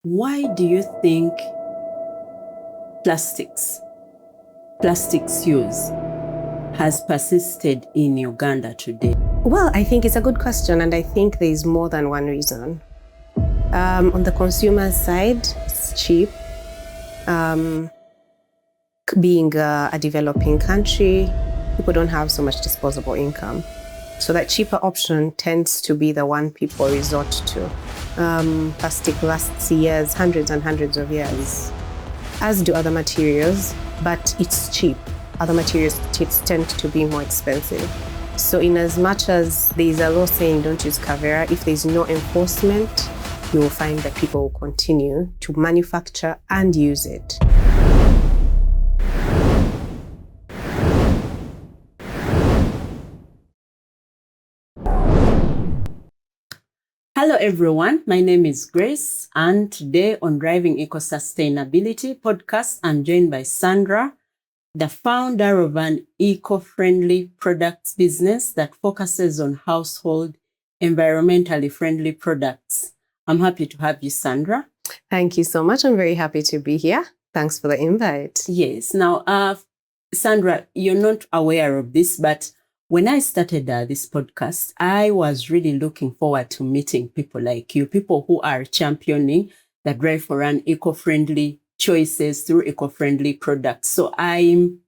Why do you think plastics use has persisted in Uganda today? Well, I think it's a good question, and I think there is more than one reason. On the consumer side, it's cheap. Being a developing country, people don't have so much disposable income. So that cheaper option tends to be the one people resort to. Plastic lasts years, hundreds and hundreds of years, as do other materials, but it's cheap. Other materials tend to be more expensive. So in as much as there's a law saying don't use Kavera, if there's no enforcement, you will find that people will continue to manufacture and use it. Hello everyone, my name is Grace, and today on Driving Eco-Sustainability podcast, I'm joined by Sandra, the founder of an eco-friendly products business that focuses on household, environmentally friendly products. I'm happy to have you, Sandra. Thank you so much. I'm very happy to be here. Thanks for the invite. Yes. Now, Sandra, you're not aware of this, but when I started this podcast, I was really looking forward to meeting people like you, people who are championing the drive for an eco-friendly choices through eco-friendly products. So I'm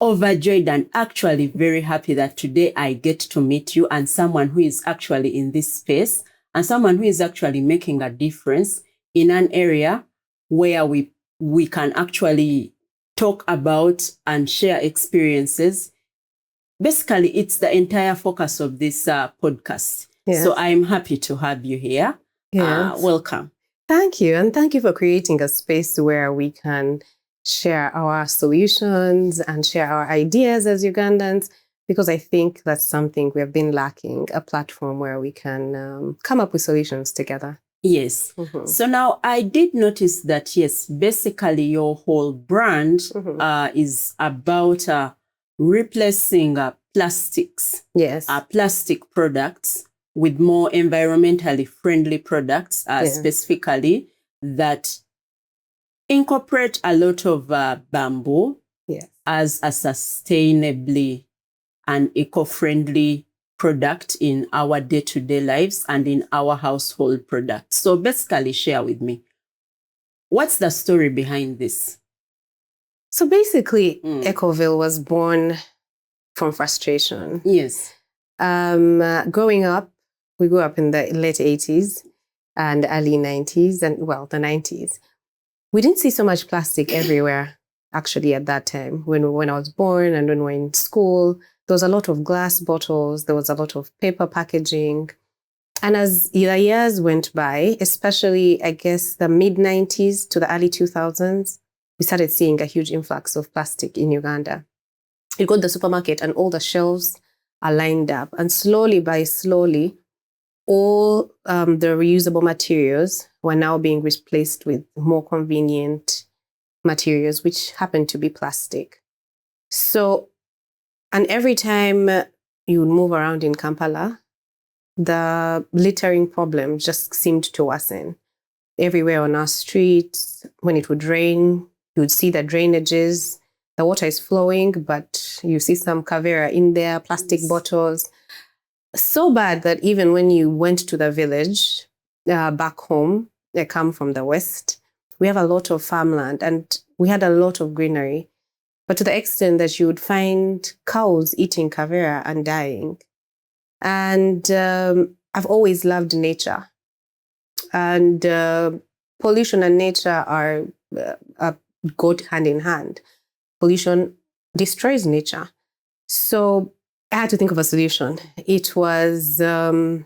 overjoyed and actually very happy that today I get to meet you and someone who is actually in this space and someone who is actually making a difference in an area where we can actually talk about and share experiences. Basically, it's the entire focus of this podcast. Yes. So I'm happy to have you here. Yes. Welcome. Thank you. And thank you for creating a space where we can share our solutions and share our ideas as Ugandans, because I think that's something we have been lacking, a platform where we can come up with solutions together. Yes. Mm-hmm. So now I did notice that, yes, basically your whole brand is about replacing plastics, yes, plastic products with more environmentally friendly products, specifically that incorporate a lot of bamboo as a sustainably and eco-friendly product in our day-to-day lives and in our household products. So basically, share with me, what's the story behind this? So basically, Ecoville was born from frustration. Yes. Growing up, we grew up in the late 80s and early 90s, and well, the 90s. We didn't see so much plastic everywhere, actually, at that time. When I was born and when we were in school, there was a lot of glass bottles, there was a lot of paper packaging. And as the years went by, especially, I guess, the mid-90s to the early 2000s, we started seeing a huge influx of plastic in Uganda. You go to the supermarket and all the shelves are lined up. And slowly, all the reusable materials were now being replaced with more convenient materials, which happen to be plastic. So, and every time you would move around in Kampala, the littering problem just seemed to worsen. Everywhere on our streets, when it would rain, you would see the drainages, the water is flowing, but you see some Kavera in there, plastic bottles. So bad that even when you went to the village back home, I come from the West, we have a lot of farmland and we had a lot of greenery, but to the extent that you would find cows eating Kavera and dying. And I've always loved nature. And pollution and nature are go hand in hand. Pollution destroys nature. So I had to think of a solution. It was, and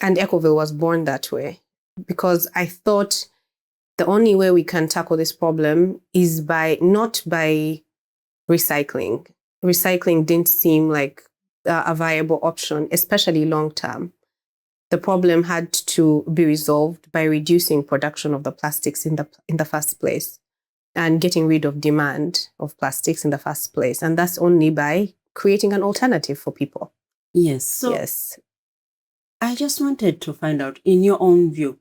Ecoville was born that way, because I thought the only way we can tackle this problem is not by recycling. Recycling didn't seem like a viable option, especially long term. The problem had to be resolved by reducing production of the plastics in the first place and getting rid of demand of plastics in the first place. And that's only by creating an alternative for people. Yes. So yes. I just wanted to find out, in your own view,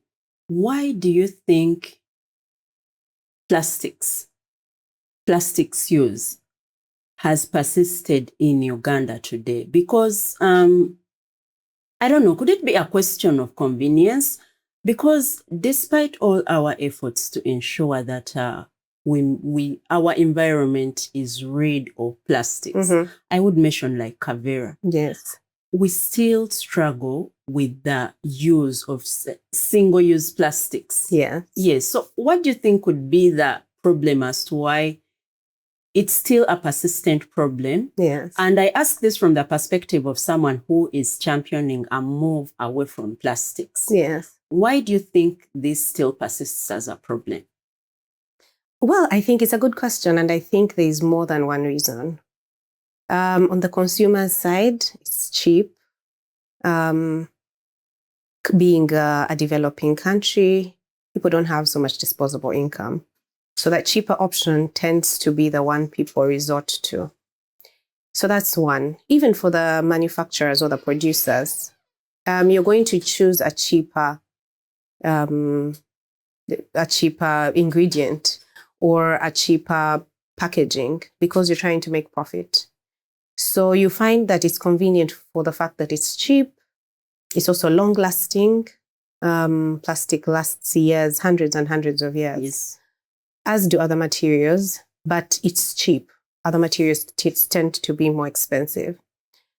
why do you think plastics use has persisted in Uganda today? Because I don't know, could it be a question of convenience? Because despite all our efforts to ensure that our environment is rid of plastics, I would mention like Kavera. Yes. We still struggle with the use of single-use plastics. Yes. Yes. So what do you think could be the problem as to why it's still a persistent problem? Yes. And I ask this from the perspective of someone who is championing a move away from plastics. Yes. Why do you think this still persists as a problem? Well, I think it's a good question, and I think there's more than one reason. On the consumer side, it's cheap. Being a developing country, people don't have so much disposable income. So that cheaper option tends to be the one people resort to. So that's one. Even for the manufacturers or the producers, you're going to choose a cheaper ingredient or a cheaper packaging because you're trying to make profit. So you find that it's convenient for the fact that it's cheap. It's also long lasting. Plastic lasts years, hundreds and hundreds of years. Yes. As do other materials, but it's cheap. Other materials tend to be more expensive.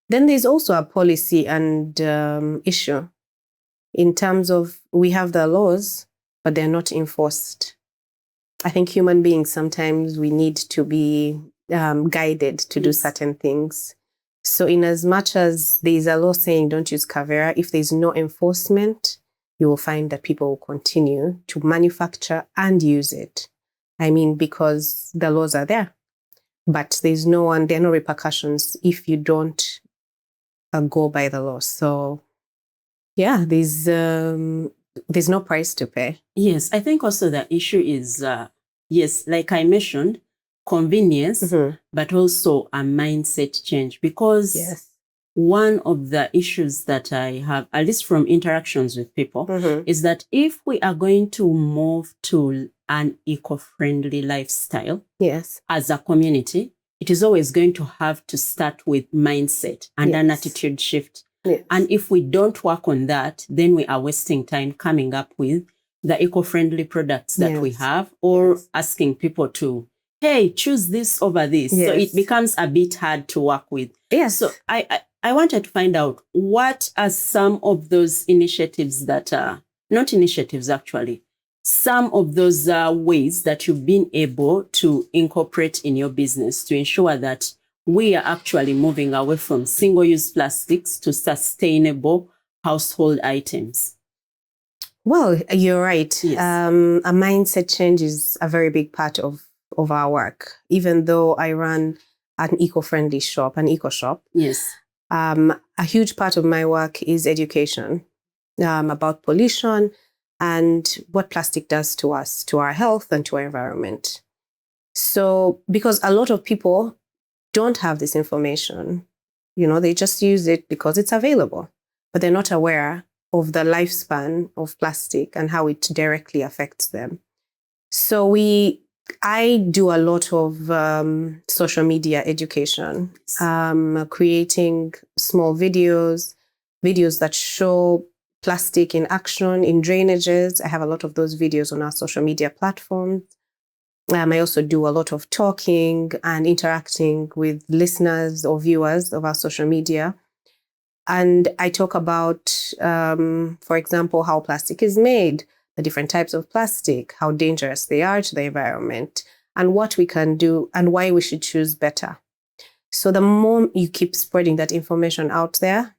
Then there's also a policy and issue in terms of we have the laws, but they're not enforced. I think human beings, sometimes we need to be guided to do certain things. So in as much as there's a law saying don't use Kavera, if there's no enforcement, you will find that people will continue to manufacture and use it. I mean, because the laws are there, but there are no repercussions if you don't go by the law. So yeah, there's no price to pay. Yes, I think also the issue is, yes, like I mentioned, convenience, but also a mindset change. Because one of the issues that I have, at least from interactions with people, is that if we are going to move to an eco-friendly lifestyle as a community, it is always going to have to start with mindset and an attitude shift. Yes. And if we don't work on that, then we are wasting time coming up with the eco-friendly products that we have, or asking people to, hey, choose this over this. So it becomes a bit hard to work with. Yes. So I wanted to find out, what are some of those initiatives that are, not initiatives actually, some of those ways that you've been able to incorporate in your business to ensure that we are actually moving away from single-use plastics to sustainable household items? Well, you're right. Yes. A mindset change is a very big part of our work. Even though I run an eco-friendly shop, an eco shop. Yes. A huge part of my work is education about pollution and what plastic does to us, to our health and to our environment. So, because a lot of people don't have this information, they just use it because it's available, but they're not aware of the lifespan of plastic and how it directly affects them. So I do a lot of social media education, creating small videos that show plastic in action, in drainages. I have a lot of those videos on our social media platforms. I also do a lot of talking and interacting with listeners or viewers of our social media. And I talk about, for example, how plastic is made, the different types of plastic, how dangerous they are to the environment, and what we can do and why we should choose better. So the more you keep spreading that information out there,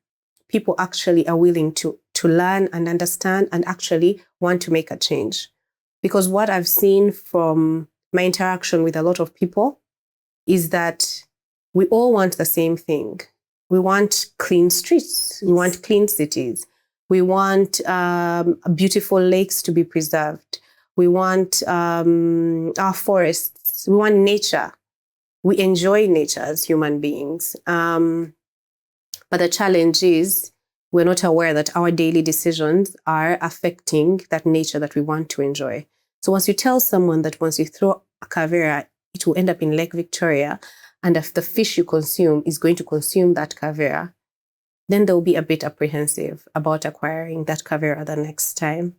people actually are willing to learn and understand and actually want to make a change. Because what I've seen from my interaction with a lot of people is that we all want the same thing. We want clean streets. We want clean cities. We want beautiful lakes to be preserved. We want our forests. We want nature. We enjoy nature as human beings. But the challenge is we're not aware that our daily decisions are affecting that nature that we want to enjoy. So once you tell someone that once you throw a caviar, it will end up in Lake Victoria, and if the fish you consume is going to consume that caviar, then they'll be a bit apprehensive about acquiring that caviar the next time.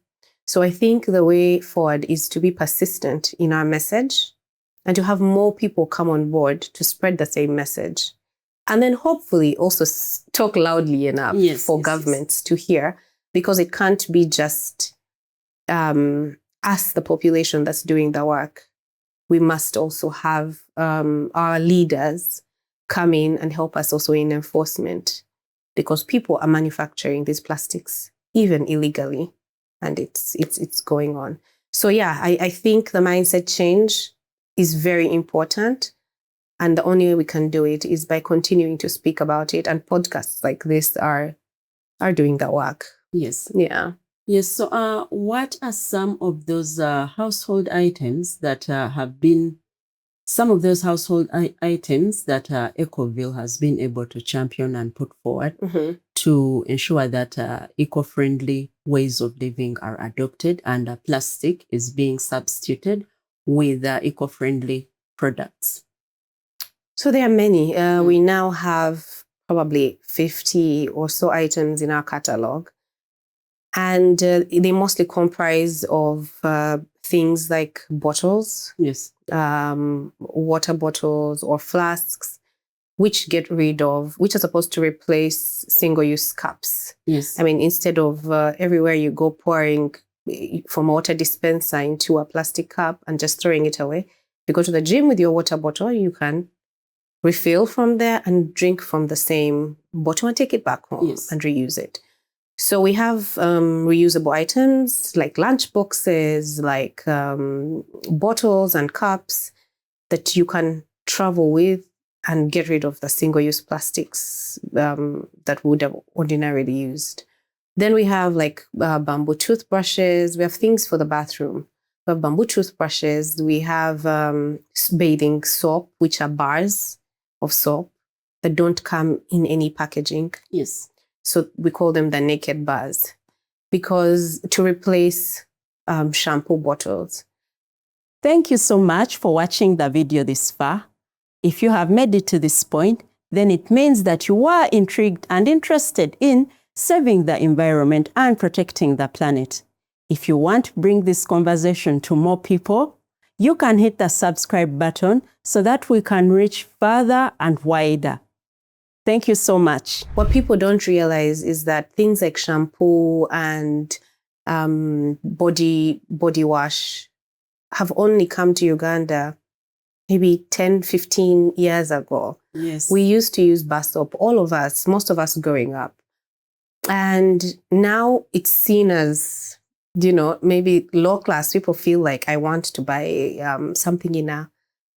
So I think the way forward is to be persistent in our message and to have more people come on board to spread the same message. And then hopefully also talk loudly enough for governments to hear, because it can't be just us, the population, that's doing the work. We must also have our leaders come in and help us also in enforcement, because people are manufacturing these plastics even illegally, and it's going on. So yeah, I think the mindset change is very important. And the only way we can do it is by continuing to speak about it. And podcasts like this are doing that work. Yes. Yeah. Yes. So what are some of those household items that have been, some of those household items that Ecoville has been able to champion and put forward to ensure that eco-friendly ways of living are adopted and plastic is being substituted with eco-friendly products? So there are many. We now have probably 50 or so items in our catalog. And they mostly comprise of things like bottles, water bottles or flasks, which are supposed to replace single-use cups. Yes. I mean, instead of everywhere you go pouring from a water dispenser into a plastic cup and just throwing it away, you go to the gym with your water bottle, you can refill from there and drink from the same bottle and take it back home and reuse it. So we have reusable items like lunch boxes, like bottles and cups that you can travel with and get rid of the single-use plastics that would have ordinarily used. Then we have like bamboo toothbrushes. We have things for the bathroom. We have bamboo toothbrushes. We have bathing soap, which are bars of soap that don't come in any packaging. Yes. So we call them the naked bars, because to replace shampoo bottles. Thank you so much for watching the video this far. If you have made it to this point, then it means that you are intrigued and interested in saving the environment and protecting the planet. If you want to bring this conversation to more people, you can hit the subscribe button so that we can reach further and wider. Thank you so much. What people don't realize is that things like shampoo and body wash have only come to Uganda maybe 10, 15 years ago. Yes. We used to use bar soap, all of us, most of us growing up. And now it's seen as, maybe low class. People feel like, I want to buy something in a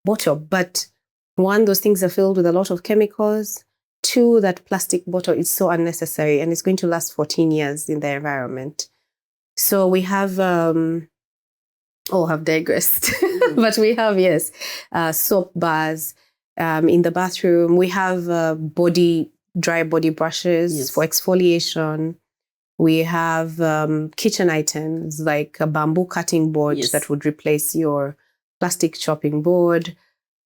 bottle. But one, those things are filled with a lot of chemicals. Two, that plastic bottle is so unnecessary and it's going to last 14 years in the environment. So we have, I've digressed, but we have, soap bars in the bathroom. We have dry body brushes for exfoliation. We have kitchen items like a bamboo cutting board that would replace your plastic chopping board.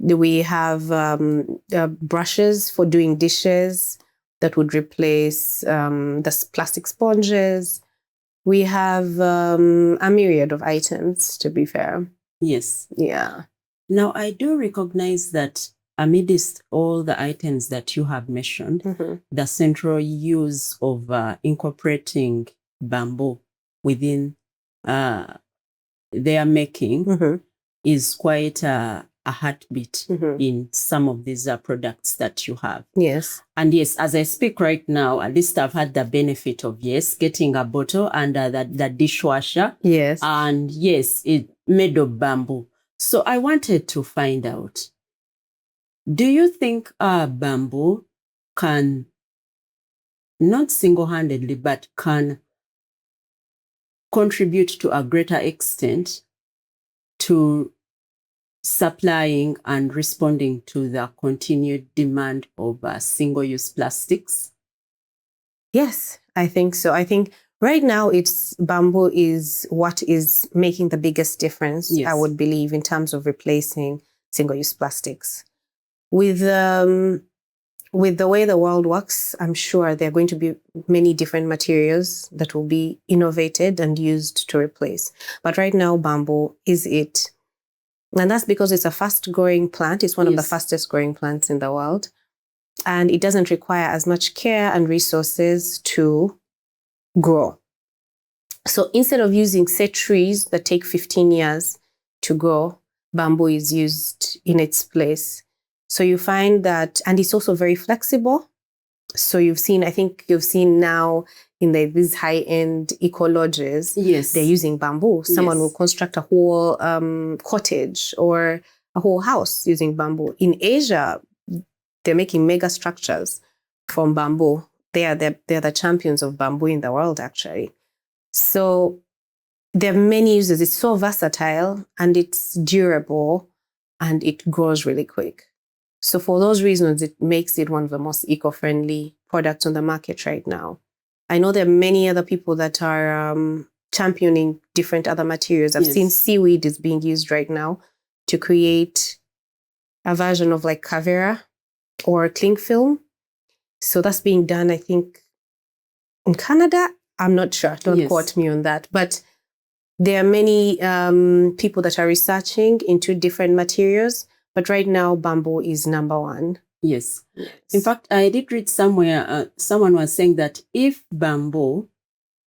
We have brushes for doing dishes that would replace the plastic sponges. We have a myriad of items, to be fair. Yes. Yeah. Now, I do recognize that amidst all the items that you have mentioned, the central use of incorporating bamboo within their making is quite a heartbeat in some of these products that you have. Yes. And yes, as I speak right now, at least I've had the benefit of, getting a bottle and the dishwasher. Yes. And yes, it made of bamboo. So I wanted to find out, do you think bamboo can, not single-handedly, but can contribute to a greater extent to supplying and responding to the continued demand of single-use plastics? Yes, I think so. I think right now it's bamboo is what is making the biggest difference, Yes. I would believe, in terms of replacing single-use plastics. With the way the world works, I'm sure there are going to be many different materials that will be innovated and used to replace. But right now, bamboo is it. And that's because it's a fast-growing plant. It's one of the Yes. fastest-growing plants in the world. And it doesn't require as much care and resources to grow. So instead of using, say, trees that take 15 years to grow, bamboo is used in its place. So you find that, and it's also very flexible. So I think you've seen now in these high-end eco lodges, Yes. they're using bamboo. Someone Yes. will construct a whole cottage or a whole house using bamboo. In Asia, they're making mega structures from bamboo. They're the champions of bamboo in the world, actually. So there are many uses. It's so versatile and it's durable and it grows really quick. So for those reasons, it makes it one of the most eco-friendly products on the market right now. I know there are many other people that are championing different other materials. I've Yes. seen seaweed is being used right now to create a version of like Cavera or cling film. So that's being done, I think, in Canada. I'm not sure. Don't Yes. quote me on that. But there are many people that are researching into different materials. But right now, bamboo is number one. Yes. In fact, I did read somewhere, someone was saying that if bamboo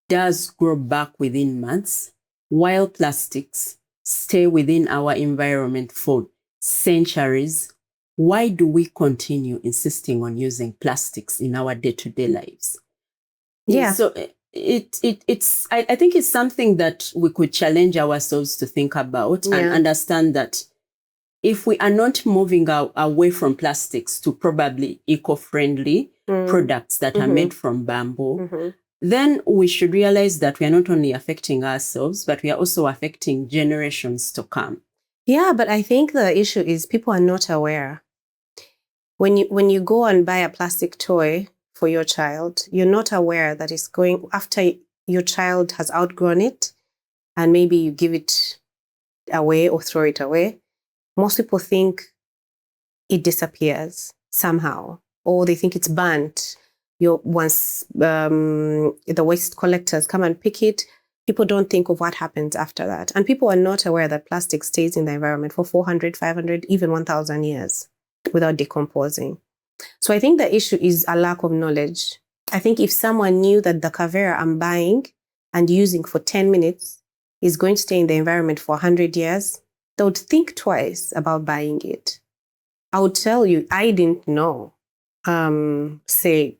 does grow back within months, while plastics stay within our environment for centuries, why do we continue insisting on using plastics in our day-to-day lives? Yeah. So I think it's something that we could challenge ourselves to think about and understand that if we are not moving away from plastics to probably eco-friendly products that are made from bamboo, then we should realize that we are not only affecting ourselves, but we are also affecting generations to come. Yeah, but I think the issue is people are not aware. When you go and buy a plastic toy for your child, you're not aware that it's going after your child has outgrown it, and maybe you give it away or throw it away. Most people think it disappears somehow, or they think it's burnt. Once the waste collectors come and pick it, people don't think of what happens after that. And people are not aware that plastic stays in the environment for 400, 500, even 1,000 years without decomposing. So I think the issue is a lack of knowledge. I think if someone knew that the Cavera I'm buying and using for 10 minutes is going to stay in the environment for 100 years, they would think twice about buying it. I would tell you, I didn't know. Say,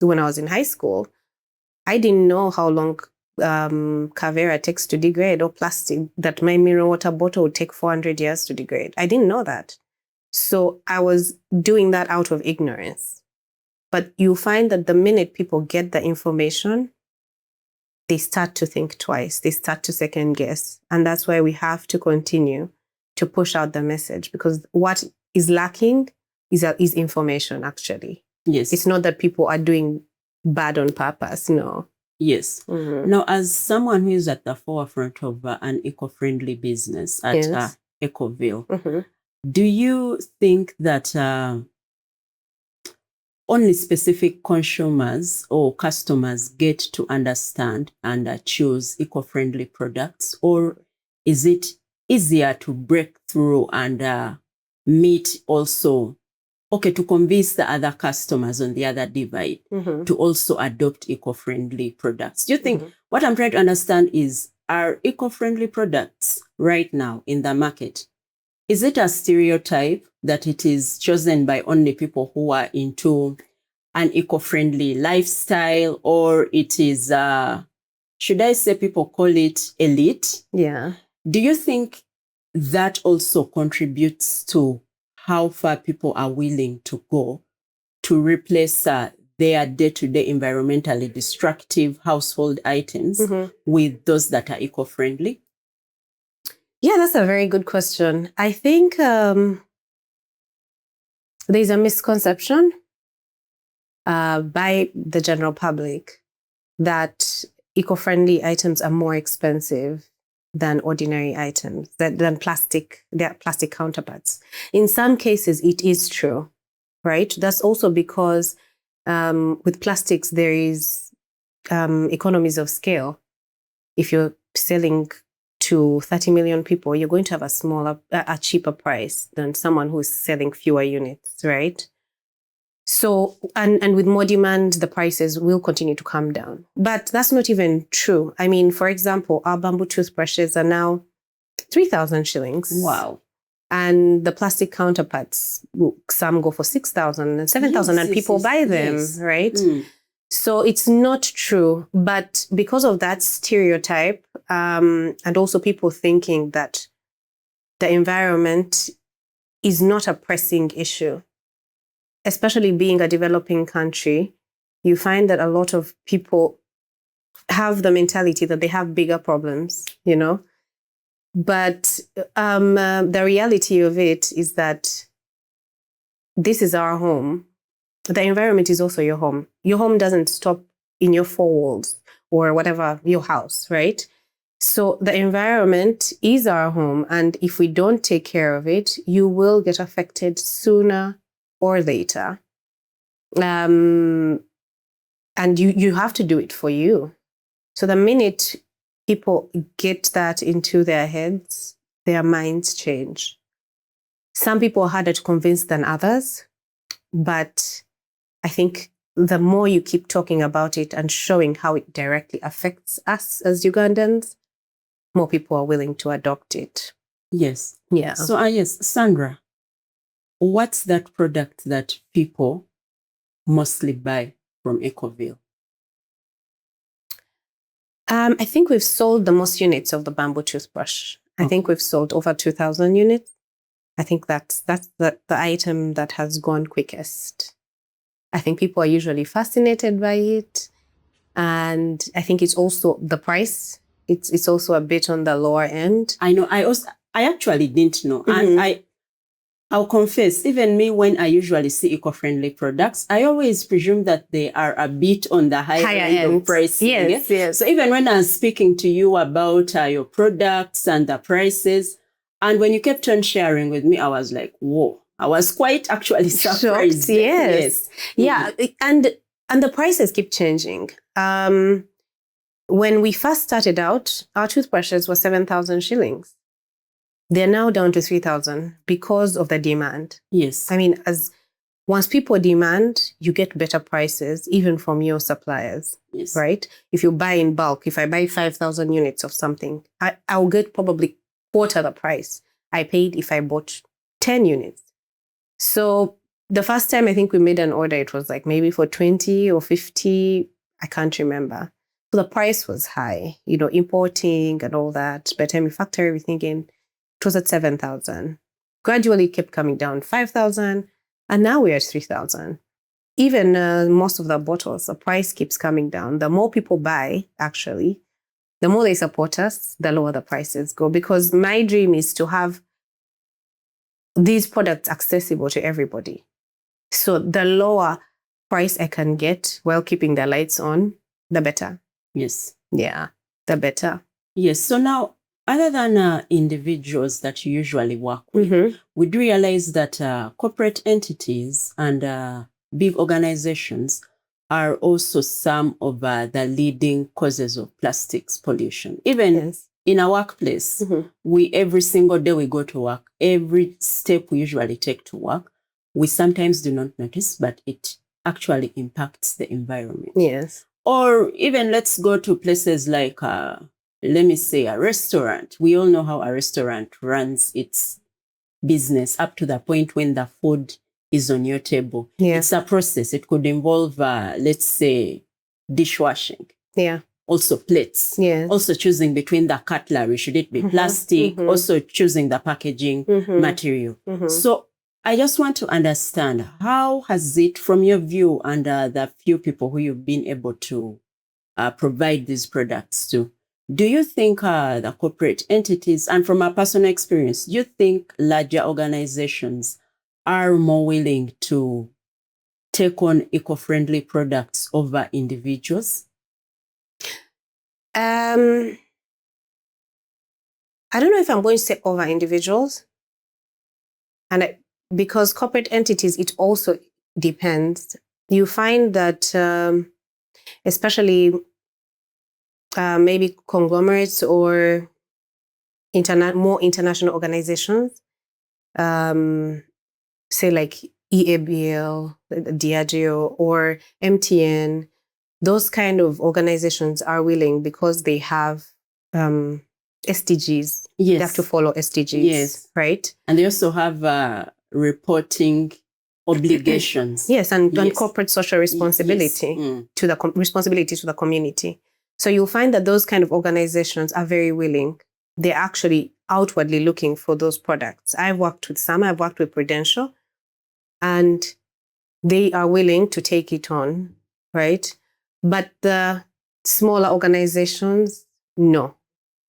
when I was in high school, I didn't know how long Cavera takes to degrade, or plastic, that my mineral water bottle would take 400 years to degrade. I didn't know that. So I was doing that out of ignorance. But you find that the minute people get the information, they start to think twice. They start to second guess. And that's why we have to continue to push out the message, because what is lacking is information, actually. Yes. It's not that people are doing bad on purpose, no. Yes. Now, as someone who is at the forefront of an eco-friendly business at Ecoville, do you think that only specific consumers or customers get to understand and choose eco-friendly products, or is it easier to break through and meet also, to convince the other customers on the other divide to also adopt eco-friendly products? Do you think, what I'm trying to understand is, are eco-friendly products right now in the market, is it a stereotype that it is chosen by only people who are into an eco-friendly lifestyle, or it is, should I say, people call it elite? Yeah. Do you think that also contributes to how far people are willing to go to replace their day-to-day environmentally destructive household items with those that are eco-friendly? Yeah, that's a very good question. I think there's a misconception by the general public that eco-friendly items are more expensive than ordinary items, than their plastic counterparts. In some cases, it is true, right? That's also because with plastics, there is economies of scale. If you're selling to 30 million people, you're going to have a cheaper price than someone who's selling fewer units, right? So, and with more demand, the prices will continue to come down. But that's not even true. I mean, for example, our bamboo toothbrushes are now 3,000 shillings. Wow. And the plastic counterparts, some go for 6,000 and 7,000, and people buy them, right? So it's not true. But because of that stereotype, and also people thinking that the environment is not a pressing issue, especially being a developing country, you find that a lot of people have the mentality that they have bigger problems, you know? But the reality of it is that this is our home. The environment is also your home. Your home doesn't stop in your four walls or whatever, your house, right? So the environment is our home. And if we don't take care of it, you will get affected sooner or later. And you have to do it for you. So the minute people get that into their heads, their minds change. Some people are harder to convince than others, but I think the more you keep talking about it and showing how it directly affects us as Ugandans, more people are willing to adopt it. Yes. Yeah. So, yes, Sandra, what's that product that people mostly buy from Ecoville? I think we've sold the most units of the bamboo toothbrush. I think we've sold over 2,000 units. I think that's the item that has gone quickest. I think people are usually fascinated by it. And I think it's also the price. It's also a bit on the lower end. I know. I actually didn't know. And I'll confess, even me, when I usually see eco-friendly products, I always presume that they are a bit on the higher end of pricing. Yes. So even when I was speaking to you about your products and the prices, and when you kept on sharing with me, I was like, whoa. I was quite actually surprised. Shocked, yes. Yeah, and the prices keep changing. When we first started out, our toothbrushes were 7,000 shillings. They're now down to 3,000 because of the demand. Yes. I mean, once people demand, you get better prices, even from your suppliers, right? If you buy in bulk, if I buy 5,000 units of something, I'll get probably quarter the price I paid if I bought 10 units. So the first time I think we made an order, it was like maybe for 20 or 50, I can't remember. So the price was high, importing and all that. By the time you factor everything in, it was at 7,000. Gradually it kept coming down, 5,000, and now we're at 3,000. Even most of the bottles, the price keeps coming down. The more people buy, actually, the more they support us, the lower the prices go. Because my dream is to have these products accessible to everybody. So the lower price I can get while keeping the lights on, the better. Yes. Yeah, the better. Yes. So now, other than individuals that you usually work with, we do realize that corporate entities and big organizations are also some of the leading causes of plastics pollution. Even in our workplace, every single day we go to work, every step we usually take to work, we sometimes do not notice, but it actually impacts the environment. Yes. Or even let's go to places like let me say a restaurant. We all know how a restaurant runs its business up to the point when the food is on your table. Yeah. It's a process. It could involve, let's say, dishwashing. Yeah. Also plates. Yes. Also choosing between the cutlery. Should it be plastic? Also choosing the packaging material. So I just want to understand, how has it, from your view and the few people who you've been able to provide these products to, do you think the corporate entities, and from a personal experience, do you think larger organizations are more willing to take on eco-friendly products over individuals? I don't know if I'm going to say over individuals, because corporate entities, it also depends. You find that, especially maybe conglomerates or more international organizations, say like EABL, Diageo, or MTN, those kind of organizations are willing because they have SDGs. Yes. They have to follow SDGs, yes, right? And they also have reporting obligations. Yes, and corporate social responsibility Yes. to the responsibility to the community. So you'll find that those kind of organizations are very willing. They're actually outwardly looking for those products. I've worked with some. I've worked with Prudential, and they are willing to take it on, right? But the smaller organizations, no,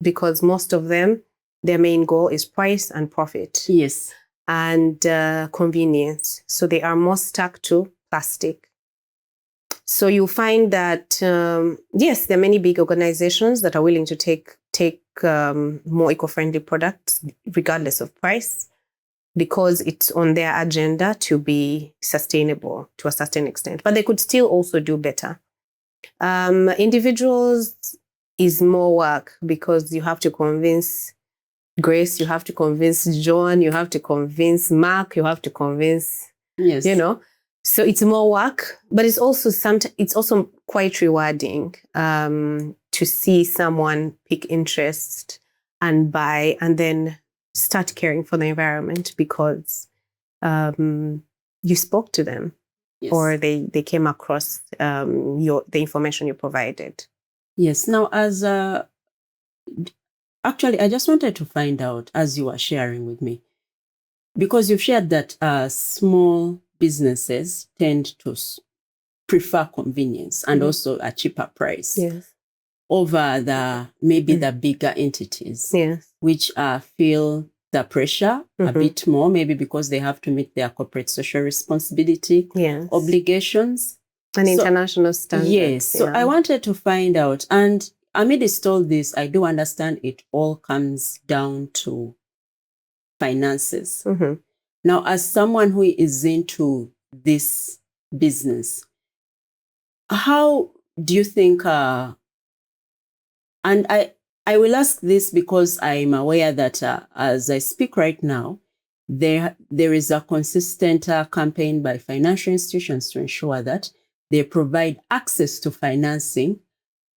because most of them, their main goal is price and profit. Yes. And convenience. So they are more stuck to plastic. So you find that, yes, there are many big organizations that are willing to take more eco-friendly products, regardless of price, because it's on their agenda to be sustainable to a certain extent. But they could still also do better. Individuals is more work because you have to convince Grace, you have to convince John, you have to convince Mark, you have to convince, Yes. So it's more work, but it's also quite rewarding to see someone pick interest and buy and then start caring for the environment because you spoke to them. Yes. Or they came across the information you provided. Yes. Now, actually, I just wanted to find out, as you were sharing with me, because you've shared that small businesses tend to prefer convenience and also a cheaper price. Yes. Over the bigger entities. Yes. Which feel the pressure a bit more, maybe because they have to meet their corporate social responsibility obligations. And international standards. Yes. So I wanted to find out, and amidst all this, I do understand it all comes down to finances. Now, as someone who is into this business, how do you think, and I will ask this because I'm aware that as I speak right now, there is a consistent campaign by financial institutions to ensure that they provide access to financing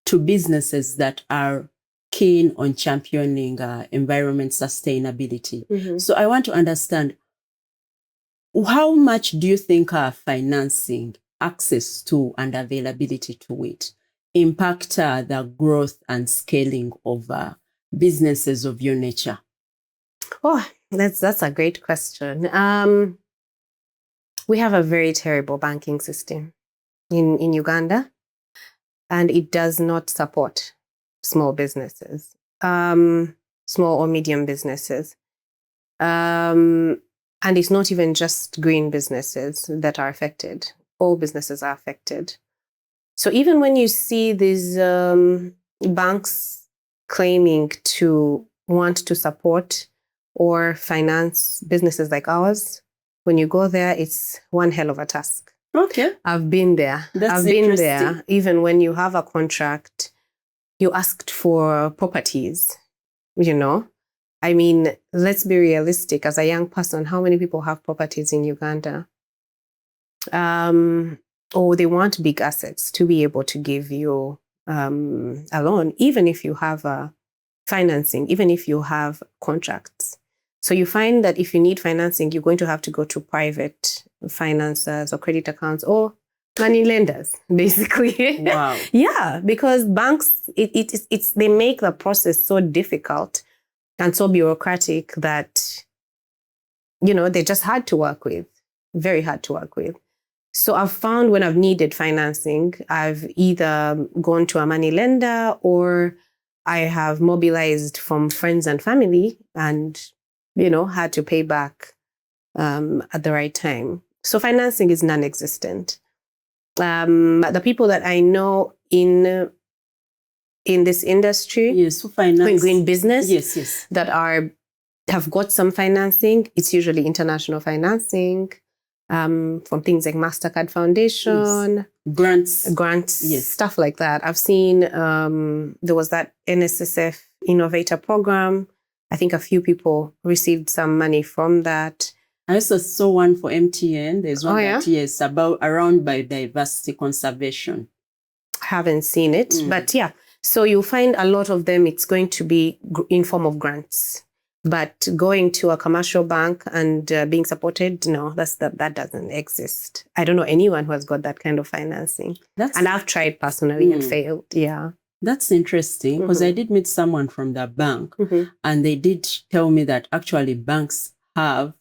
to businesses that are keen on championing environment sustainability. So I want to understand, how much do you think financing, access to and availability to it impact the growth and scaling of businesses of your nature? Oh, that's a great question. We have a very terrible banking system in Uganda, and it does not support small businesses, small or medium businesses. And it's not even just green businesses that are affected. All businesses are affected. So even when you see these banks claiming to want to support or finance businesses like ours, when you go there, it's one hell of a task. Okay. I've been there. I've been there. Even when you have a contract, you asked for properties, I mean, let's be realistic. As a young person, how many people have properties in Uganda? Or they want big assets to be able to give you a loan, even if you have financing, even if you have contracts. So you find that if you need financing, you're going to have to go to private financiers or credit accounts or money lenders, basically. Wow. Yeah, because banks, they make the process so difficult and so bureaucratic that, they're just hard to work with, very hard to work with. So I've found when I've needed financing, I've either gone to a money lender or I have mobilized from friends and family and, had to pay back at the right time. So financing is non-existent. But the people that I know in in this industry, Yes, who in finance. green business, Yes. that have got some financing. It's usually international financing from things like MasterCard Foundation, Grants. Yes. stuff like that. I've seen there was that NSSF Innovator Program. I think a few people received some money from that. I also saw one for MTN. There's one that, yeah? yes, around biodiversity conservation. I haven't seen it, but yeah. So you'll find a lot of them, it's going to be in form of grants. But going to a commercial bank and being supported, no, that doesn't exist. I don't know anyone who has got that kind of financing. And I've tried personally and failed. Yeah. That's interesting because I did meet someone from the bank and they did tell me that actually banks have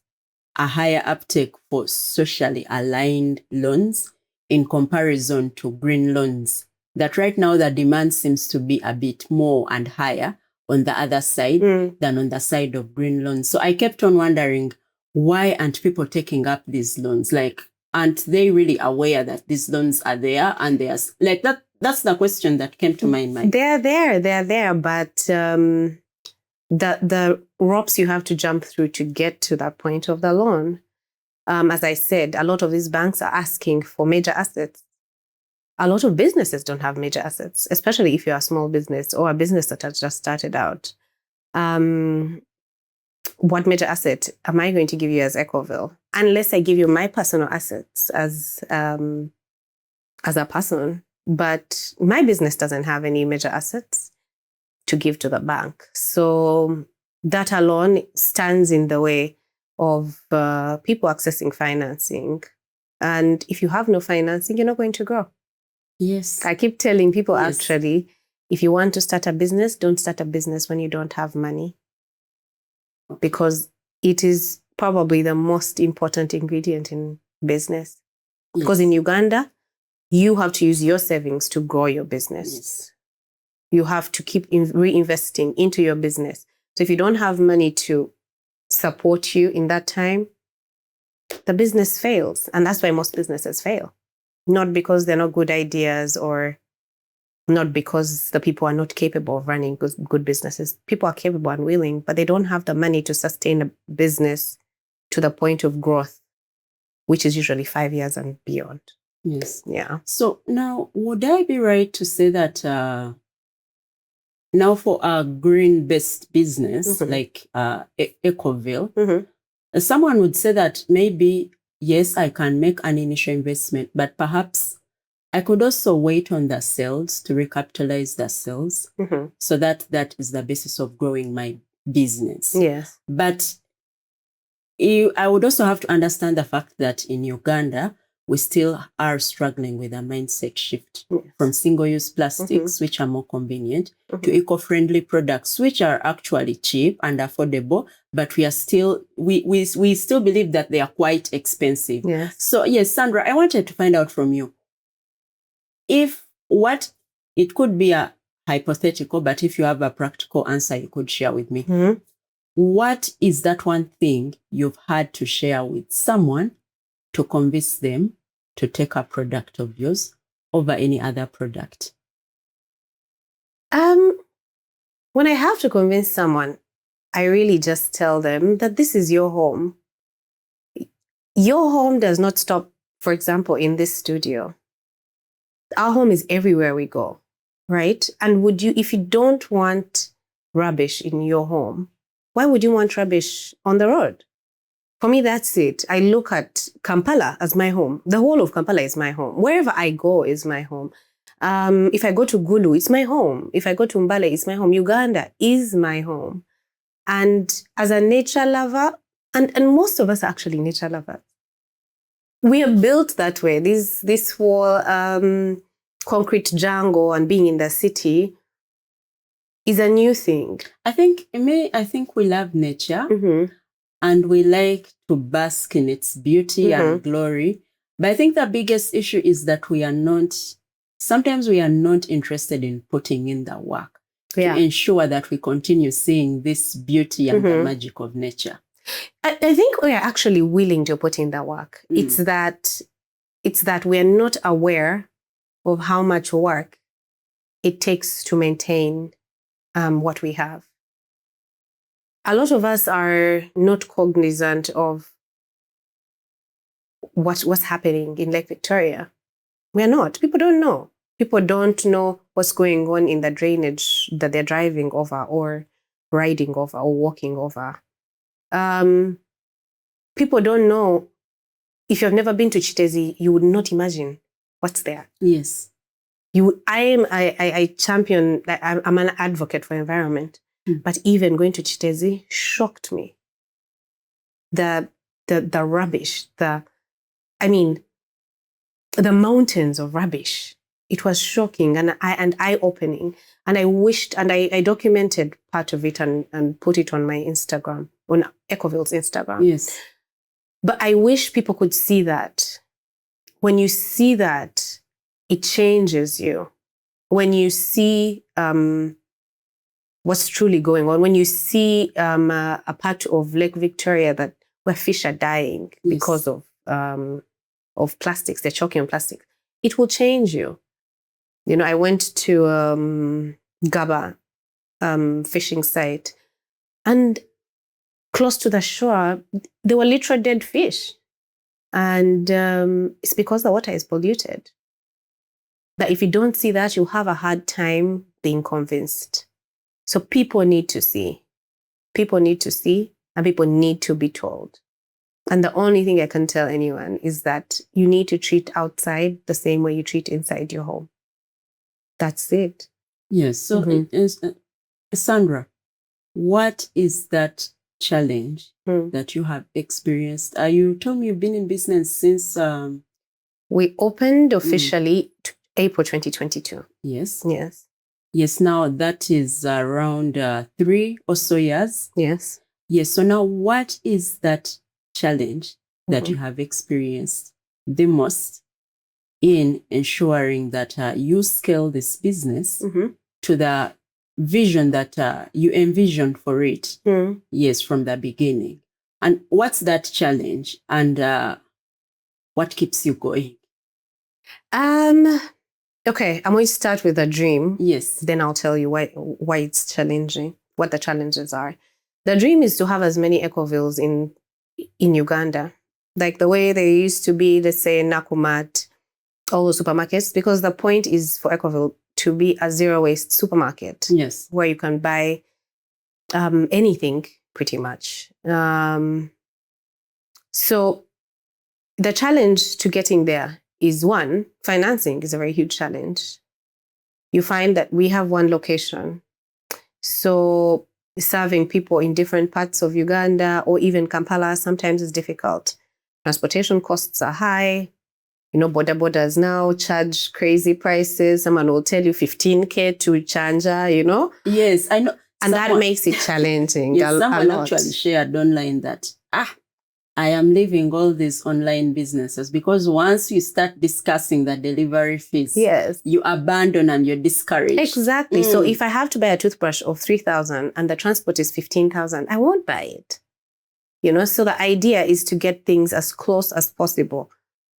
a higher uptake for socially aligned loans in comparison to green loans. That right now the demand seems to be a bit more and higher on the other side than on the side of green loans. So I kept on wondering, why aren't people taking up these loans? Like, aren't they really aware that these loans are there and there's like that? That's the question that came to my mind. They're there, but the ropes you have to jump through to get to that point of the loan. As I said, a lot of these banks are asking for major assets. A lot of businesses don't have major assets, especially if you're a small business or a business that has just started out. What major asset am I going to give you as Ecoville? Unless I give you my personal assets as a person. But my business doesn't have any major assets to give to the bank. So that alone stands in the way of people accessing financing. And if you have no financing, you're not going to grow. Yes. I keep telling people, actually, if you want to start a business, don't start a business when you don't have money. Because it is probably the most important ingredient in business. Because in Uganda, you have to use your savings to grow your business. Yes. You have to keep reinvesting into your business. So if you don't have money to support you in that time, the business fails. And that's why most businesses fail. Not because they're not good ideas or not because the people are not capable of running good businesses. People are capable and willing, but they don't have the money to sustain a business to the point of growth, which is usually 5 years and beyond. Yes. Yeah. So now, would I be right to say that now for a green-based business like Ecoville, someone would say that maybe, yes, I can make an initial investment, but perhaps I could also wait on the sales to recapitalize the sales so that is the basis of growing my business. Yes. But I would also have to understand the fact that in Uganda, we still are struggling with a mindset shift from single-use plastics, which are more convenient, to eco-friendly products, which are actually cheap and affordable, but we still believe that they are quite expensive. Yes. So yes, Sandra, I wanted to find out from you, it could be a hypothetical, but if you have a practical answer, you could share with me. What is that one thing you've had to share with someone to convince them to take a product of yours over any other product? When I have to convince someone, I really just tell them that this is your home. Your home does not stop, for example, in this studio. Our home is everywhere we go, right? And if you don't want rubbish in your home, why would you want rubbish on the road? For me, that's it. I look at Kampala as my home. The whole of Kampala is my home. Wherever I go is my home. If I go to Gulu, it's my home. If I go to Mbale, it's my home. Uganda is my home. And as a nature lover, and most of us are actually nature lovers, we are built that way. This whole concrete jungle and being in the city is a new thing. I think we love nature and we like to bask in its beauty and glory. But I think the biggest issue is that sometimes we are not interested in putting in the work to ensure that we continue seeing this beauty and the magic of nature. I think we are actually willing to put in the work. It's that we are not aware of how much work it takes to maintain what we have. A lot of us are not cognizant of what's happening in Lake Victoria. We are not. People don't know. People don't know what's going on in the drainage that they're driving over or riding over or walking over. People don't know. If you've never been to Chitezi, you would not imagine what's there. Yes. I champion, I'm an advocate for environment, but even going to Chitezi shocked me. The rubbish, the mountains of rubbish. It was shocking and eye-opening. And I wished, and I documented part of it and put it on my Instagram, on Ecoville's Instagram. Yes. But I wish people could see that. When you see that, it changes you. When you see what's truly going on, when you see a part of Lake Victoria where fish are dying because of plastics, they're choking on plastic, it will change you. You know, I went to Gaba fishing site, and close to the shore, there were literal dead fish. And it's because the water is polluted. That if you don't see that, you'll have a hard time being convinced. So people need to see. People need to see, and people need to be told. And the only thing I can tell anyone is that you need to treat outside the same way you treat inside your home. That's it. Yes. So, Sandra, what is that challenge that you have experienced? You told me you've been in business since... we opened officially April 2022. Yes. Yes. Yes. Now that is around 3 or so years. Yes. Yes. So now what is that challenge that you have experienced the most in ensuring that you scale this business to the vision that you envisioned for it? Yes, from the beginning. And what's that challenge, and what keeps you going? Okay, I'm going to start with a dream. Yes. Then I'll tell you why it's challenging, what the challenges are. The dream is to have as many Ecovilles in Uganda, like the way they used to be, let's say, Nakumat, all the supermarkets, because the point is for Ecoville to be a zero-waste supermarket. Yes. Where you can buy anything, pretty much. So the challenge to getting there is, one, financing is a very huge challenge. You find that we have one location. So serving people in different parts of Uganda or even Kampala sometimes is difficult. Transportation costs are high. You know, borders now charge crazy prices. Someone will tell you 15K to Chanja, you know? Yes, I know. And that makes it challenging. Yes, someone actually shared online that, I am leaving all these online businesses because once you start discussing the delivery fees, yes, you abandon and you're discouraged. Exactly. So if I have to buy a toothbrush of 3,000 and the transport is 15,000, I won't buy it. You know, so the idea is to get things as close as possible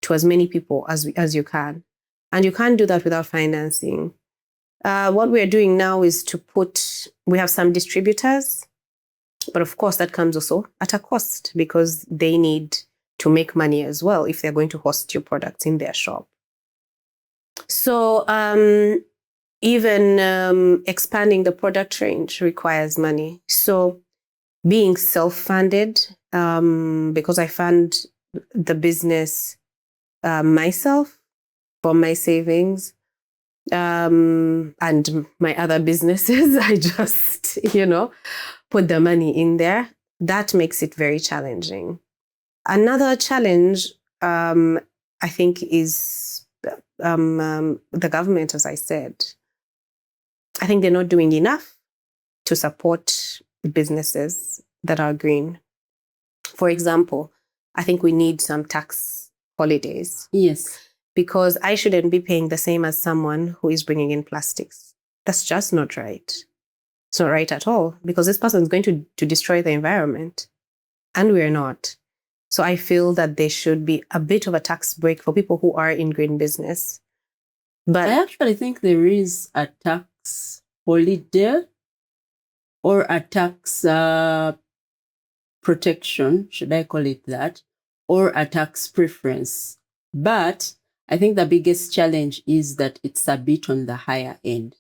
to as many people as you can. And you can't do that without financing. What we're doing now is we have some distributors, but of course that comes also at a cost because they need to make money as well if they're going to host your products in their shop. So even expanding the product range requires money. So being self-funded, because I fund the business myself from my savings and my other businesses, I just, put the money in there. That makes it very challenging. Another challenge, I think, is the government, as I said. I think they're not doing enough to support businesses that are green. For example, I think we need some tax holidays. Yes. Because I shouldn't be paying the same as someone who is bringing in plastics. That's just not right. It's not right at all, because this person is going to destroy the environment, and we're not. So I feel that there should be a bit of a tax break for people who are in green business. But I actually think there is a tax holiday or a tax protection, should I call it that, or a tax preference. But I think the biggest challenge is that it's a bit on the higher end.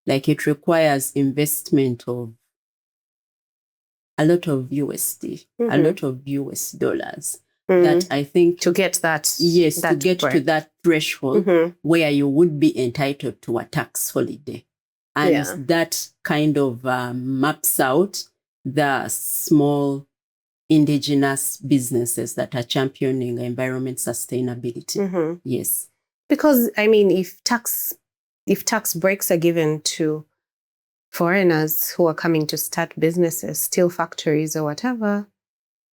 Like it requires investment of a lot of USD, a lot of US dollars. That I think to get that, yes, to get to that threshold where you would be entitled to a tax holiday. And that kind of maps out the small indigenous businesses that are championing environment sustainability. Yes. Because I mean, if tax breaks are given to foreigners who are coming to start businesses, steel factories or whatever,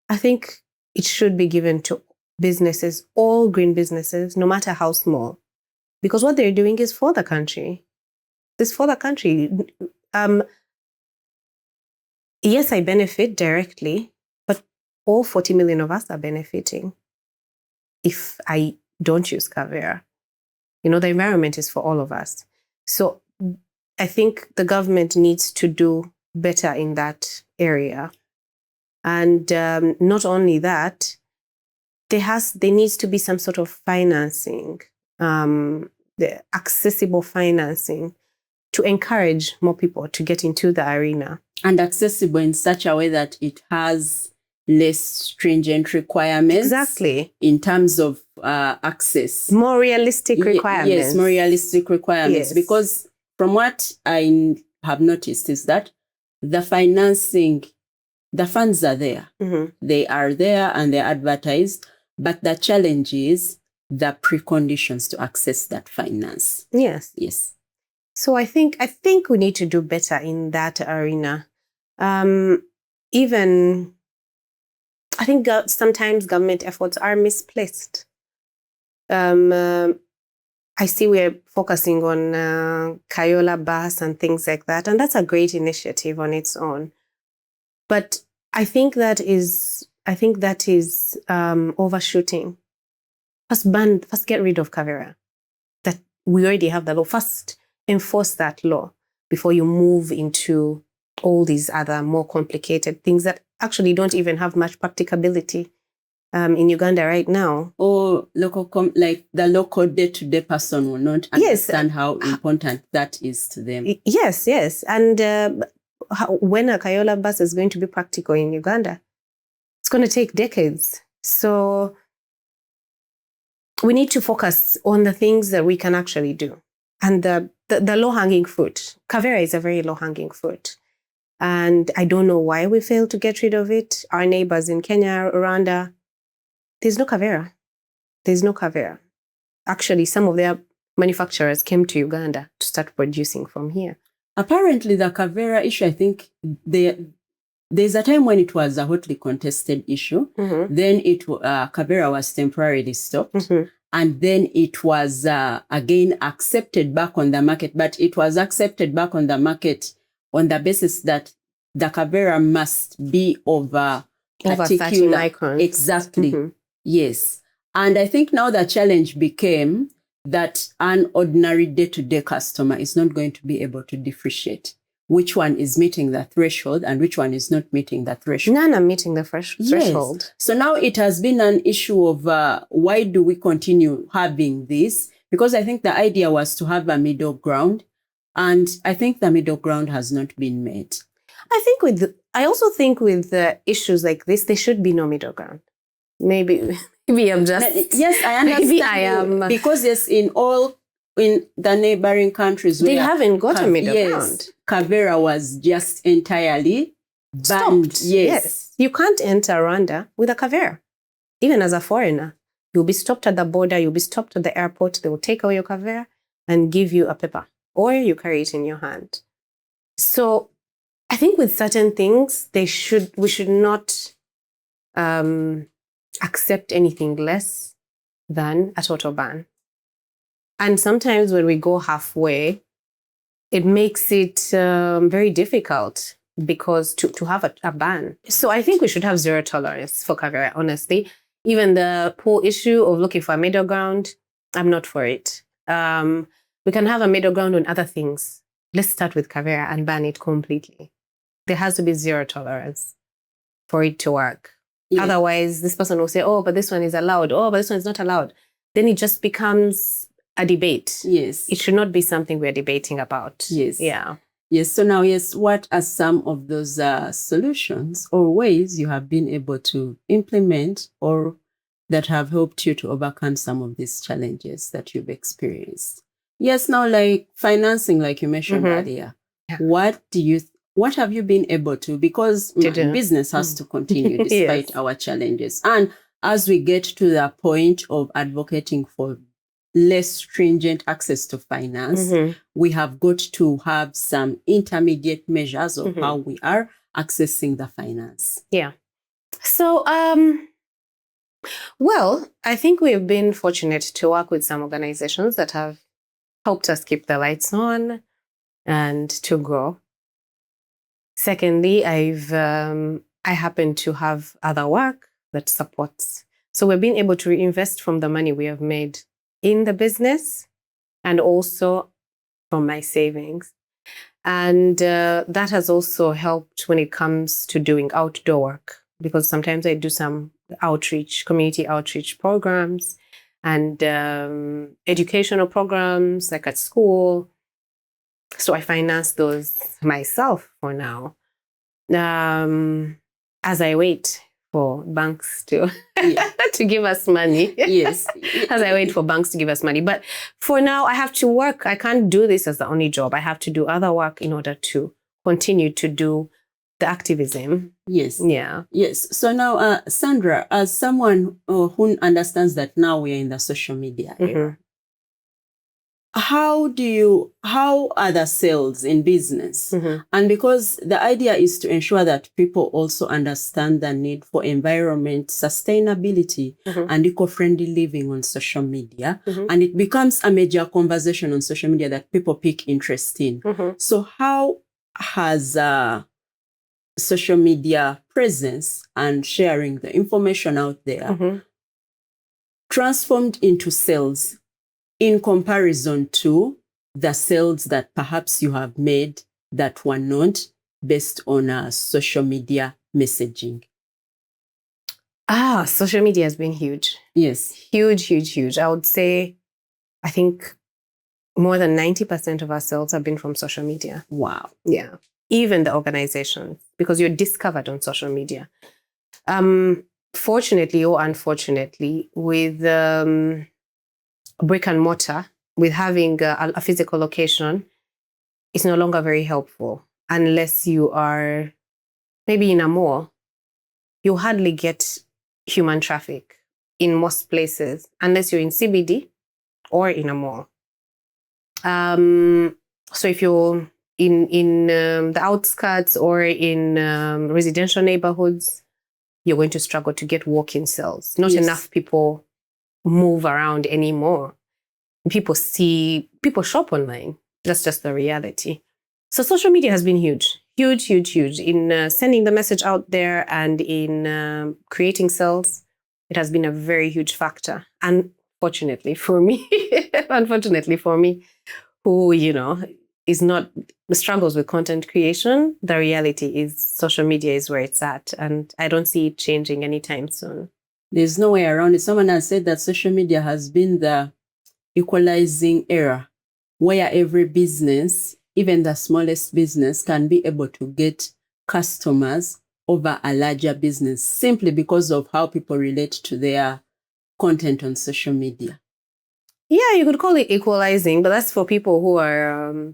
I think it should be given to businesses, all green businesses, no matter how small, because what they're doing is for the country. It's for the country. Yes, I benefit directly, but all 40 million of us are benefiting if I don't use Kavera. You know, the environment is for all of us. So I think the government needs to do better in that area. And not only that, there needs to be some sort of financing, the accessible financing to encourage more people to get into the arena. And accessible in such a way that it has less stringent requirements. Exactly. In terms of access. More realistic requirements. Yes, more realistic requirements. Yes. Because from what I have noticed is that the financing, the funds are there. They are there and they're advertised. But the challenge is the preconditions to access that finance. Yes. Yes. So I think we need to do better in that arena. Even I think sometimes government efforts are misplaced. I see we're focusing on Kayola bus and things like that, and that's a great initiative on its own. But I think that is overshooting. First get rid of Kavera. That we already have the law. First enforce that law before you move into all these other more complicated things that actually don't even have much practicability in Uganda right now. Or like the local day-to-day person will not understand how important that is to them. Yes. And when a Kayola bus is going to be practical in Uganda, it's going to take decades. So we need to focus on the things that we can actually do. And the low-hanging fruit. Kavera is a very low-hanging fruit. And I don't know why we failed to get rid of it. Our neighbors in Kenya, Rwanda, there's no Kavera. Actually, some of their manufacturers came to Uganda to start producing from here. Apparently, the Kavera issue, I think there's a time when it was a hotly contested issue. Then Kavera was temporarily stopped. And then it was again accepted back on the market. But it was accepted back on the market on the basis that the Kavera must be over 30 microns. Exactly. Yes. And I think now the challenge became that an ordinary day-to-day customer is not going to be able to differentiate which one is meeting the threshold and which one is not meeting the threshold. None are meeting the threshold. So now it has been an issue of why do we continue having this? Because I think the idea was to have a middle ground. And I think the middle ground has not been met. I also think with issues like this, there should be no middle ground. Maybe I'm just... Yes, I understand. Maybe I am... Because yes, in the neighboring countries... They haven't got a middle ground. Kavera was just entirely banned. Stopped. Yes. You can't enter Rwanda with a Kavera. Even as a foreigner, you'll be stopped at the border, you'll be stopped at the airport, they will take away your Kavera and give you a paper. Or you carry it in your hand. So I think with certain things, we should not accept anything less than a total ban. And sometimes when we go halfway, it makes it very difficult because to have a ban. So I think we should have zero tolerance for Kavera, honestly. Even the whole issue of looking for a middle ground, I'm not for it. we can have a middle ground on other things. Let's start with career and ban it completely. There has to be zero tolerance for it to work. Yeah. Otherwise, this person will say, oh, but this one is allowed. Oh, but this one is not allowed. Then it just becomes a debate. Yes. It should not be something we're debating about. Yes. Yeah. Yes. So now, yes, what are some of those solutions or ways you have been able to implement or that have helped you to overcome some of these challenges that you've experienced? Yes. Now, like financing, like you mentioned earlier, Yeah. what have you been able to, because business has to continue despite Yes. our challenges. And as we get to the point of advocating for less stringent access to finance, we have got to have some intermediate measures of how we are accessing the finance. Yeah. So, well, I think we've been fortunate to work with some organizations that have helped us keep the lights on and to grow. Secondly, I happen to have other work that supports. So we've been able to reinvest from the money we have made in the business and also from my savings. And that has also helped when it comes to doing outdoor work, because sometimes I do some community outreach programs and educational programs like at school. So I finance those myself for now, as I wait for banks to to give us money. Yes. As I wait for banks to give us money. But for now, I have to work. I can't do this as the only job. I have to do other work in order to continue to do the activism. Yes. Yeah. Yes. So now, Sandra, as someone who understands that now we are in the social media era, how are the sales in business? And because the idea is to ensure that people also understand the need for environment, sustainability, and eco-friendly living on social media. And it becomes a major conversation on social media that people pick interest in. So how has social media presence and sharing the information out there transformed into sales in comparison to the sales that perhaps you have made that were not based on social media messaging? Social media has been huge. Yes. Huge, huge, huge. I would say, I think more than 90% of our sales have been from social media. Wow. Yeah. Even the organizations, because you're discovered on social media. Fortunately or unfortunately, with brick and mortar, with having a physical location, it's no longer very helpful unless you are maybe in a mall. You hardly get human traffic in most places unless you're in CBD or in a mall. So if you're in the outskirts or in residential neighborhoods, you're going to struggle to get walk-in sales. Not enough people move around anymore. People shop online. That's just the reality. So social media has been huge, huge, huge, huge in sending the message out there and in creating sales. It has been a very huge factor. Unfortunately for me, who, struggles with content creation, the reality is social media is where it's at. And I don't see it changing anytime soon. There's no way around it. Someone has said that social media has been the equalizing era where every business, even the smallest business, can be able to get customers over a larger business simply because of how people relate to their content on social media. Yeah, you could call it equalizing, but that's for people who are,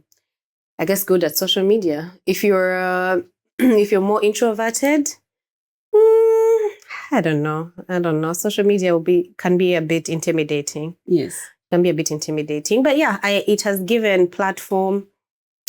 I guess, good at social media. If you're more introverted, I don't know. Social media can be a bit intimidating. Yes. Can be a bit intimidating. But yeah, it has given platform,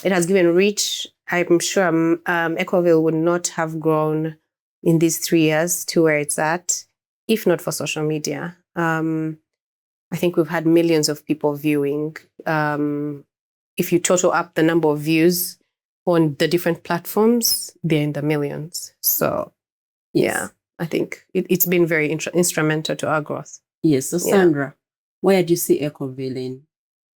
it has given reach. I'm sure Ecoville would not have grown in these 3 years to where it's at, if not for social media. I think we've had millions of people viewing. If you total up the number of views on the different platforms, they're in the millions. So yeah, I think it's been very instrumental to our growth. Yes. So Sandra, where do you see Ecoville in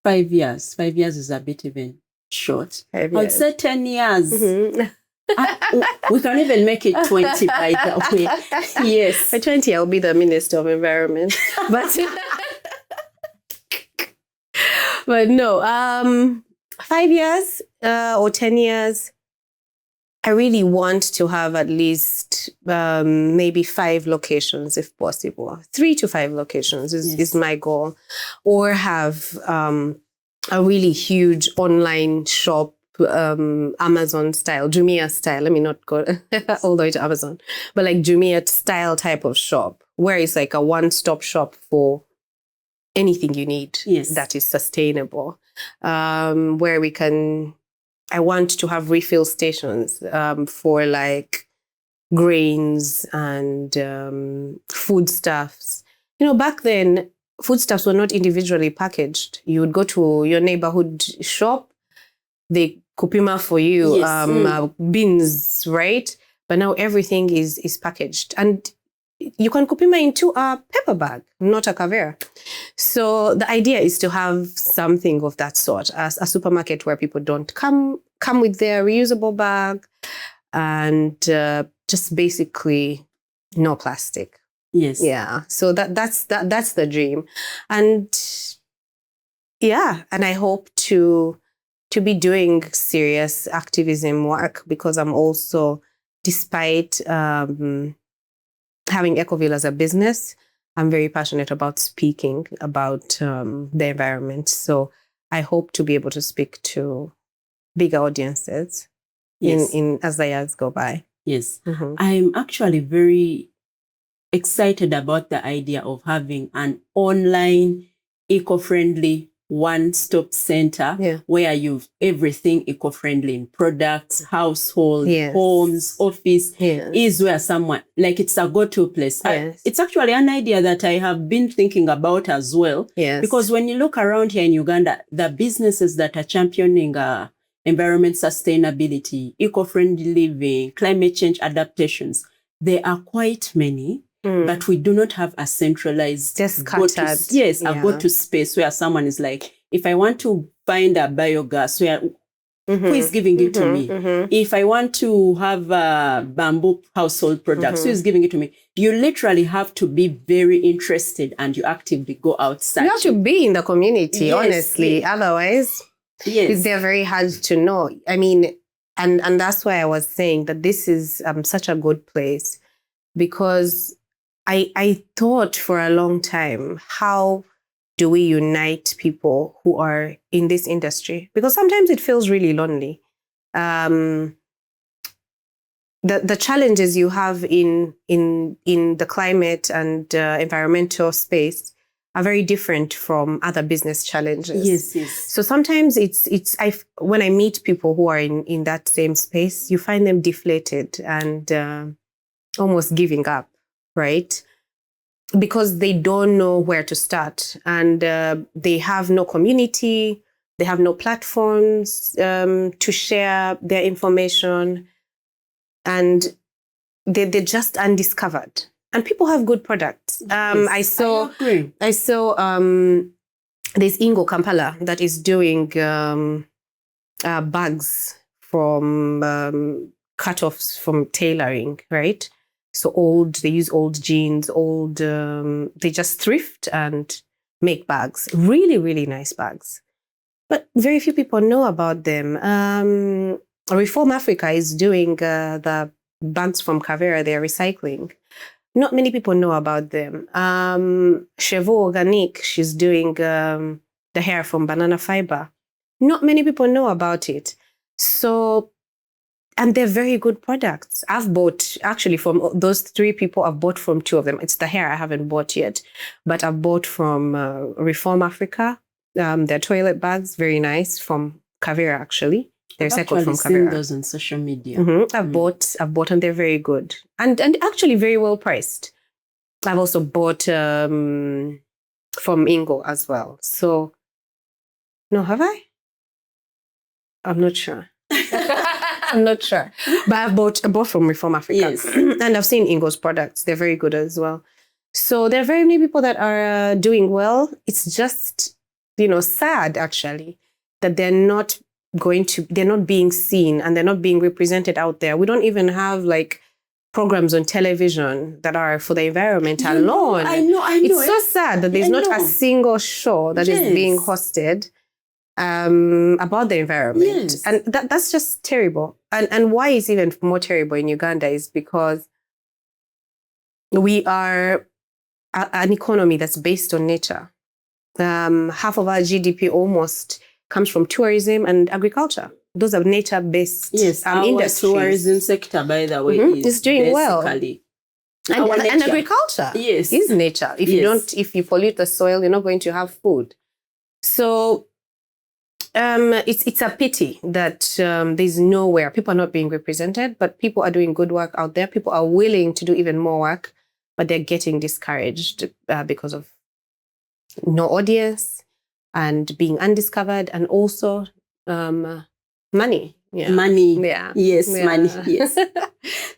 5 years. 5 years is a bit even short. 5 I would years. say 10 years. Mhm. We can even make it 20 by the way. Yes. By 20, I'll be the Minister of Environment. But but no, 5 years or 10 years, I really want to have at least maybe 5 locations if possible. 3 to 5 locations is my goal. Or have a really huge online shop, Amazon style, Jumia style. Let me not go all the way to Amazon, but like Jumia style type of shop where it's like a one-stop shop for anything you need that is sustainable. Where we can, I want to have refill stations for like grains and foodstuffs. You know, back then, foodstuffs were not individually packaged. You would go to your neighborhood shop, they kupima for you beans, right? But now everything is packaged. And you can kupima into a paper bag, not a kavera. So the idea is to have something of that sort, as a supermarket where people don't come with their reusable bag and just basically no plastic. Yes. Yeah. So that's the dream. And yeah, and I hope to be doing serious activism work because I'm also, despite having Ecoville as a business, I'm very passionate about speaking about the environment. So I hope to be able to speak to bigger audiences in as the years go by. Yes. Mm-hmm. I'm actually very excited about the idea of having an online eco-friendly one-stop center where you've everything eco-friendly in products, household, homes, office is where someone, like it's a go-to place. It's actually an idea that I have been thinking about as well. Because when you look around here in Uganda, the businesses that are championing environment sustainability, eco-friendly living, climate change adaptations, there are quite many. But we do not have a centralized a go-to space where someone is like, if I want to find a biogas, who is giving it to me? If I want to have bamboo household products, who is giving it to me? You literally have to be very interested and you actively go outside. You have to be in the community, honestly. Otherwise, they're very hard to know. I mean, and that's why I was saying that this is such a good place, because I thought for a long time, how do we unite people who are in this industry? Because sometimes it feels really lonely. The challenges you have in the climate and environmental space are very different from other business challenges. Yes. So sometimes when I meet people who are in that same space, you find them deflated and almost giving up. Right? Because they don't know where to start and they have no community, they have no platforms to share their information, and they're just undiscovered. And people have good products. I saw there's Ingo Kampala that is doing bags from cut-offs from tailoring, right? So they use old jeans, they just thrift and make bags. Really, really nice bags. But very few people know about them. Reform Africa is doing the bags from Kavera, they're recycling. Not many people know about them. Chevaux Organique, she's doing the hair from banana fiber. Not many people know about it. So, and they're very good products. I've bought, actually, from those 3 people, I've bought from 2 of them. It's the hair I haven't bought yet, but I've bought from Reform Africa. Their toilet bags, very nice, from Kavera, actually. They're recycled from Kavera. I've seen those on social media. I've bought, and they're very good. And actually very well priced. I've also bought from Ingo as well. So, no, have I? I'm not sure. I'm not sure. But I've bought from Reform Africa. Yes. And I've seen Ingo's products. They're very good as well. So there are very many people that are doing well. It's just sad actually that they're not being seen and they're not being represented out there. We don't even have like programs on television that are for the environment alone. I know. It's so sad that there's not a single show that is being hosted about the environment. Yes. And that's just terrible. And why it's even more terrible in Uganda is because we are an economy that's based on nature. Half of our GDP almost comes from tourism and agriculture. Those are nature-based our industries. tourism sector, by the way, is doing well. And agriculture is nature. If you pollute the soil, you're not going to have food. So it's a pity that there's nowhere. People are not being represented, but people are doing good work out there. People are willing to do even more work, but they're getting discouraged because of no audience and being undiscovered, and also money. Yeah. Money. Yeah. Yes, Yeah. money. Yes.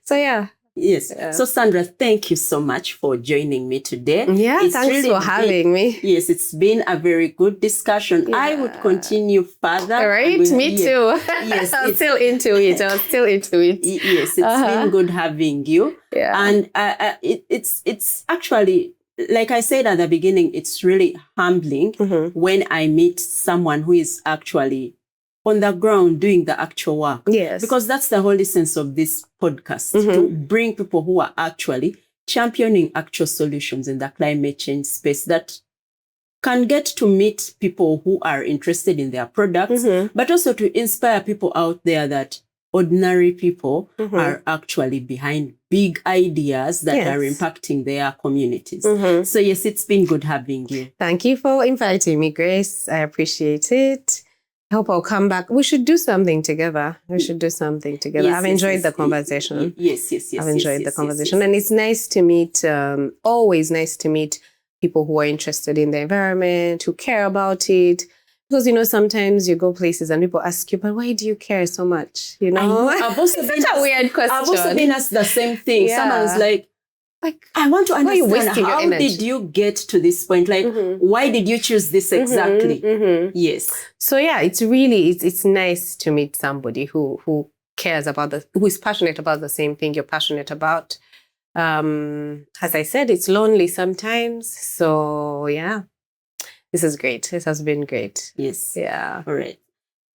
So yeah. Yes. Yeah. So Sandra, thank you so much for joining me today. Yeah, thanks for having me. Yes, it's been a very good discussion. Yeah. I would continue further. All right, me too. Yes, I'm still into it. Yes, it's been good having you. Yeah. And it's actually, like I said at the beginning, it's really humbling when I meet someone who is actually on the ground doing the actual work. Yes. Because that's the whole essence of this podcast, to bring people who are actually championing actual solutions in the climate change space that can get to meet people who are interested in their products, but also to inspire people out there that ordinary people are actually behind big ideas that are impacting their communities. So yes, it's been good having you. Thank you for inviting me, Grace. I appreciate it. I hope I'll come back. We should do something together. I've enjoyed the conversation. Yes. I've enjoyed the conversation. And it's nice to meet, always nice to meet people who are interested in the environment, who care about it. Because, sometimes you go places and people ask you, but why do you care so much? I've also it's such a weird question. I've also been asked the same thing. Yeah. Someone's like, I want to understand, how did you get to this point? Like, why did you choose this exactly? Yes. So yeah, it's nice to meet somebody who cares about who is passionate about the same thing you're passionate about. As I said, it's lonely sometimes. So yeah, this is great. This has been great. Yes. Yeah. All right.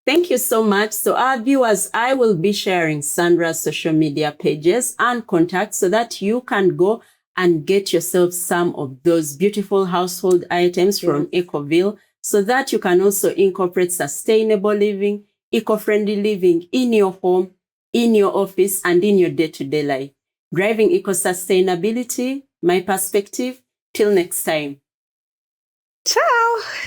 Thank you so much. So our viewers, I will be sharing Sandra's social media pages and contacts so that you can go and get yourself some of those beautiful household items from Ecoville, so that you can also incorporate sustainable living, eco-friendly living in your home, in your office, and in your day-to-day life. Driving eco-sustainability, my perspective. Till next time. Ciao.